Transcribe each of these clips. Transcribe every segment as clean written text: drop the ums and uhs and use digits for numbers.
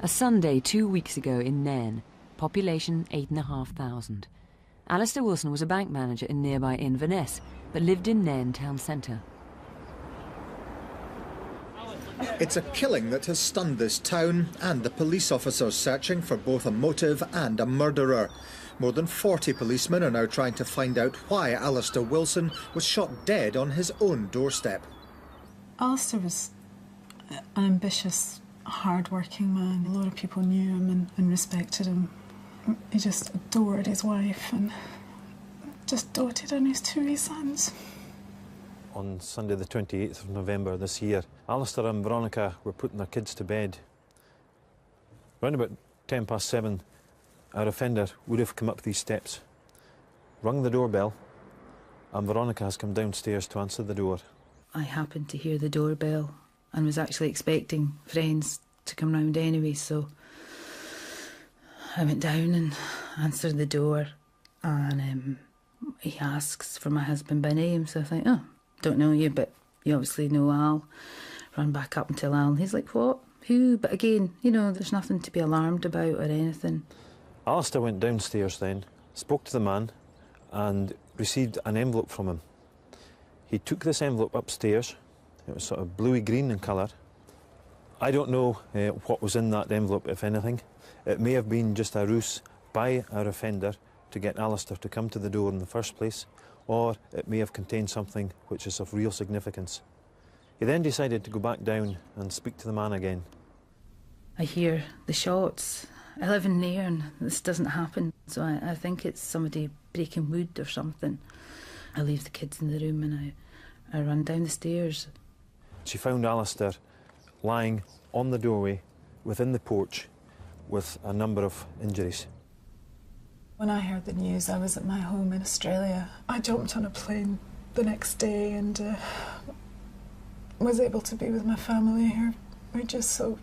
A Sunday 2 weeks ago in Nairn, population 8,500. Alistair Wilson was a bank manager in nearby Inverness, but lived in Nairn town centre. It's a killing that has stunned this town and the police officers searching for both a motive and a murderer. More than 40 policemen are now trying to find out why Alistair Wilson was shot dead on his own doorstep. Alistair was an ambitious, hard-working man. A lot of people knew him and respected him. He just adored his wife and just doted on his two wee sons. On Sunday the 28th of November this year, Alistair and Veronica were putting their kids to bed. Around about 7:10, our offender would have come up these steps, rung the doorbell, and Veronica has come downstairs to answer the door. I happened to hear the doorbell and was actually expecting friends to come round anyway, so I went down and answered the door, and he asks for my husband by name, so I think, oh, don't know you, but you obviously know Al. Run back up and tell Al, and he's like, what? Who? But again, you know, there's nothing to be alarmed about or anything. Alistair went downstairs then, spoke to the man, and received an envelope from him. He took this envelope upstairs. It was sort of bluey-green in colour. I don't know what was in that envelope, if anything. It may have been just a ruse by our offender to get Alistair to come to the door in the first place, or it may have contained something which is of real significance. He then decided to go back down and speak to the man again. I hear the shots. I live in Nairn. This doesn't happen, so I think it's somebody breaking wood or something. I leave the kids in the room and I run down the stairs. She found Alistair lying on the doorway within the porch with a number of injuries. When I heard the news, I was at my home in Australia. I jumped on a plane the next day and was able to be with my family here. We're just so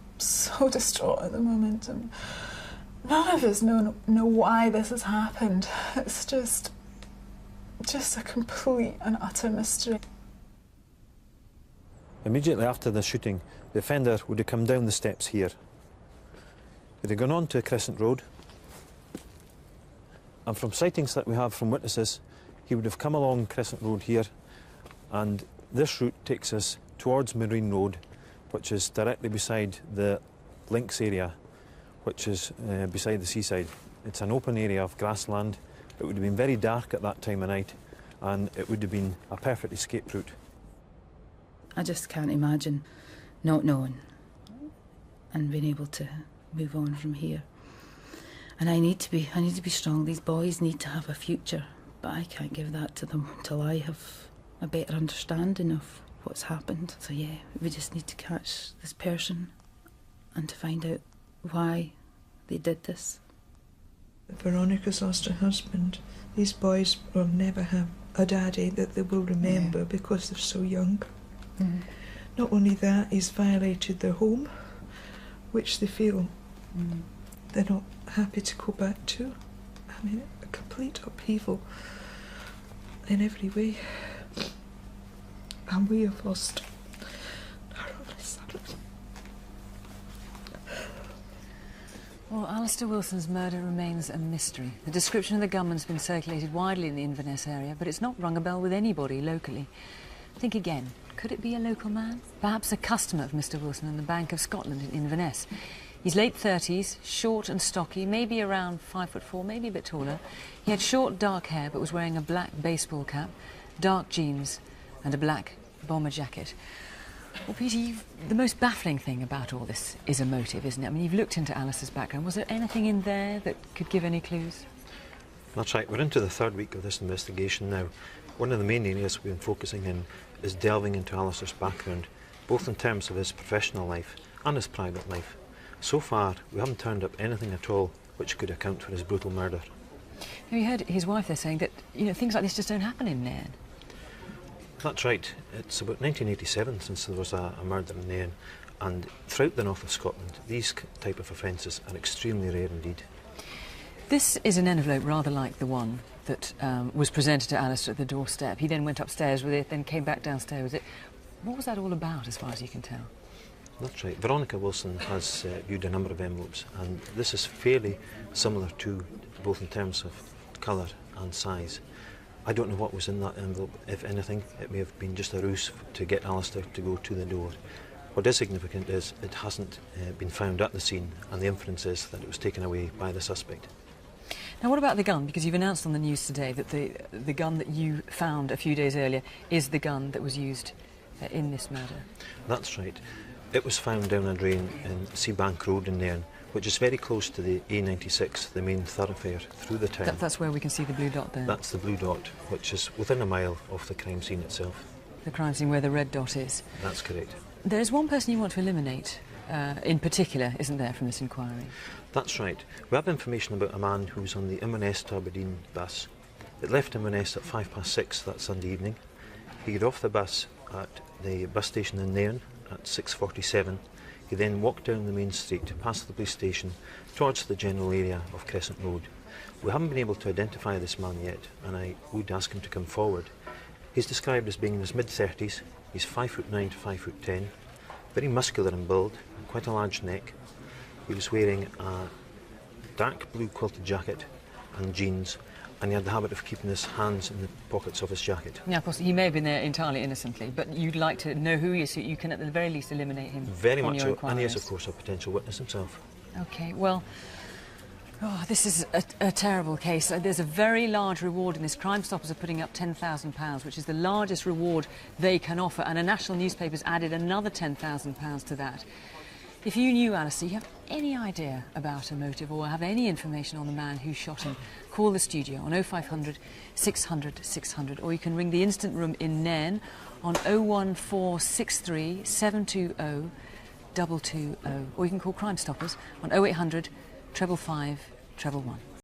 distraught at the moment, and none of us know why this has happened. It's just a complete and utter mystery. Immediately after the shooting, the offender would have come down the steps here. He'd have gone on to Crescent Road, and from sightings that we have from witnesses, he would have come along Crescent Road here, and this route takes us towards Marine Road, which is directly beside the links area, which is beside the seaside. It's an open area of grassland. It would have been very dark at that time of night, and it would have been a perfect escape route. I just can't imagine not knowing and being able to move on from here. And I need to be strong. These boys need to have a future, but I can't give that to them until I have a better understanding of what's happened. So yeah, we just need to catch this person and to find out why they did this. Veronica's lost her husband. These boys will never have a daddy that they will remember because they're so young. Mm. Not only that, he's violated their home, which they feel they're not happy to go back to. I mean, a complete upheaval in every way. And we have lost our only son. Well, Alistair Wilson's murder remains a mystery. The description of the gunman's been circulated widely in the Inverness area, but it's not rung a bell with anybody locally. Think again. Could it be a local man? Perhaps a customer of Mr. Wilson in the Bank of Scotland in Inverness. He's late 30s, short and stocky, maybe around 5'4", maybe a bit taller. He had short, dark hair, but was wearing a black baseball cap, dark jeans, and a black bomber jacket. Well, Peter, the most baffling thing about all this is a motive, isn't it? I mean, you've looked into Alistair's background. Was there anything in there that could give any clues? That's right. We're into the third week of this investigation now. One of the main areas we've been focusing in is delving into Alistair's background, both in terms of his professional life and his private life. So far, we haven't turned up anything at all which could account for his brutal murder. You heard his wife there saying that, you know, things like this just don't happen in Nairn. That's right. It's about 1987 since there was a murder in Nairn, and throughout the north of Scotland, these type of offences are extremely rare indeed. This is an envelope rather like the one that was presented to Alistair at the doorstep. He then went upstairs with it, then came back downstairs with it. What was that all about, as far as you can tell? That's right. Veronica Wilson has viewed a number of envelopes, and this is fairly similar to both in terms of colour and size. I don't know what was in that envelope. If anything, it may have been just a ruse to get Alistair to go to the door. What is significant is it hasn't been found at the scene, and the inference is that it was taken away by the suspect. Now, what about the gun? Because you've announced on the news today that the gun that you found a few days earlier is the gun that was used in this murder. That's right. It was found down a drain in Seabank Road in Nairn, which is very close to the A96, the main thoroughfare through the town. That's where we can see the blue dot there. That's the blue dot, which is within a mile of the crime scene itself. The crime scene where the red dot is. That's correct. There's one person you want to eliminate, in particular, isn't there, from this inquiry? That's right. We have information about a man who was on the Inverness to Aberdeen bus. It left Inverness at 6:05 that Sunday evening. He got off the bus at the bus station in Nairn at 6:47. He then walked down the main street, past the police station, towards the general area of Crescent Road. We haven't been able to identify this man yet, and I would ask him to come forward. He's described as being in his mid-30s. He's 5'9" to 5'10", very muscular in build, quite a large neck. He was wearing a dark blue quilted jacket and jeans, and he had the habit of keeping his hands in the pockets of his jacket. Now, of course, he may have been there entirely innocently, but you'd like to know who he is so you can at the very least eliminate him. Very from much your so, and he is, inquiries. of course, a potential witness himself. OK, well, this is a terrible case. There's a very large reward in this. Crime Stoppers are putting up £10,000, which is the largest reward they can offer, and a national newspaper's added another £10,000 to that. If you knew Alistair, you have any idea about a motive or have any information on the man who shot him, call the studio on 0500 600 600, or you can ring the Instant Room in Nairn on 01463 720 220, or you can call Crime Stoppers on 0800 555 111.